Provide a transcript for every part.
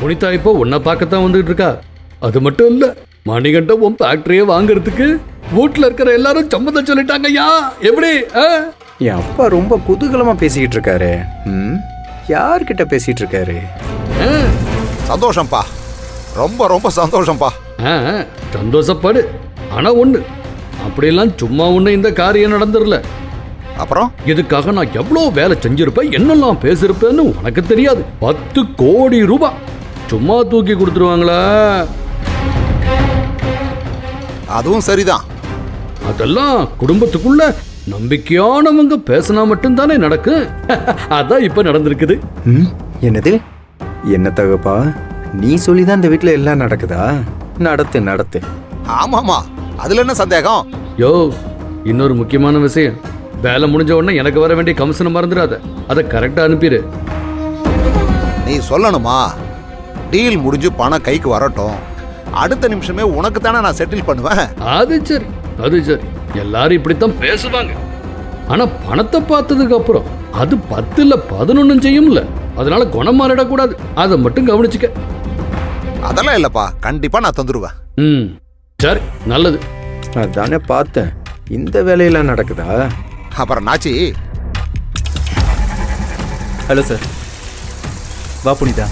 புனிதா இப்போ உன்னை பார்க்கத்தான் வந்துட்டு இருக்கா. அது மட்டும் இல்ல, மணிகண்டம் உன் ஃபேக்டரியை வாங்குறதுக்கு வீட்டுல இருக்கிற எல்லாரும் சம்மதம் சொல்லிட்டாங்க. ஐயா எப்படி? என் அப்பா ரொம்ப குதூகலமா பேசிக்கிட்டு இருக்காரு. யார்கிட்ட பேசிட்டு இருக்காரு? சந்தோஷம்ப்பா, ரொம்ப ரொம்ப சந்தோஷம்ப்பா. சந்தோஷப்படு. ஆனா ஒண்ணு, அப்படியெல்லாம் சும்மா ஒண்ணு இந்த காரியம் நடந்துடல. அப்புறம் இதுக்காக நான் எவ்வளவு வேலை செஞ்சிருப்பேன், என்னெல்லாம் பேசிருப்பேன்னு உனக்கு தெரியாது. 10 கோடி ரூபாய் சும்மா தூக்கி கொடுத்துருவாங்களா? அதுவும் சரிதான். அதெல்லாம் குடும்பத்துக்குள்ள நம்பிக்கையானவங்க பேசினா மட்டும்தானே நடக்கும். அதான் இப்ப நடந்திருக்குது. என்னது? என்ன தகப்பா, நீ சொல்லிதான் இந்த வீட்டுல எல்லாம் நடக்குதா? நடத்து நடத்து. ஆமாமா, அதுல என்ன சந்தேகம்? யோ, இன்னொரு முக்கியமான விஷயம், வேலை முடிஞ்ச உடனே எனக்கு வர வேண்டிய கமிஷனை மறந்துடாத. அதை கரெக்டா அனுப்பிடு. நீ சொல்லணுமா? டீல் முடிஞ்சு பணம் கைக்கு வரட்டும், அடுத்த நிமிஷமே உனக்கு தானே நான் செட்டில் பண்ணுவேன். அது சரி, அது சரி. எல்லாரும் இப்படித்தான் பேசுவாங்க. ஆனா பணத்தை பார்த்ததுக்கு அப்புறம் அது 10 இல்ல 11 செய்யும்ல. அதனால குணம் மாறிடக்கூடாது. அதை மட்டும் கவனிச்சுக்க. அதெல்லாம் இல்லப்பா, கண்டிப்பா நான் தந்துருவேன். சரி, நல்லது. அதானே பார்த்தேன், இந்த வேலையெல்லாம் நடக்குதா? அப்புறம் நாச்சி. Hello sir. வா புனிதா.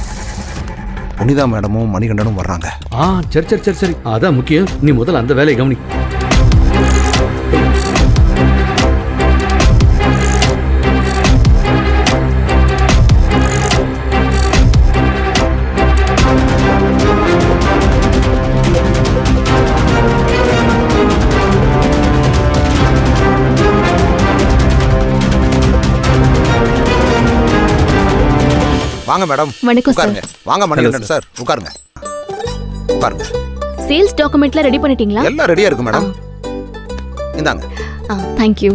புனிதா மேடமும் மணிகண்டனும் வர்றாங்க. சரி சரி சரி சரி, அதான் முக்கியம். நீ முதல்ல அந்த வேலையை கவனி. வாங்க மேடம். வணக்கம் சார். வாங்க மணிகண்டன் சார், உட்காருங்க. உட்காருங்க. சேல்ஸ் டாக்குமெண்ட்லாம் ரெடி பண்ணிட்டீங்களா? எல்லாம் ரெடியா இருக்கு மேடம். இந்தாங்க. Thank you.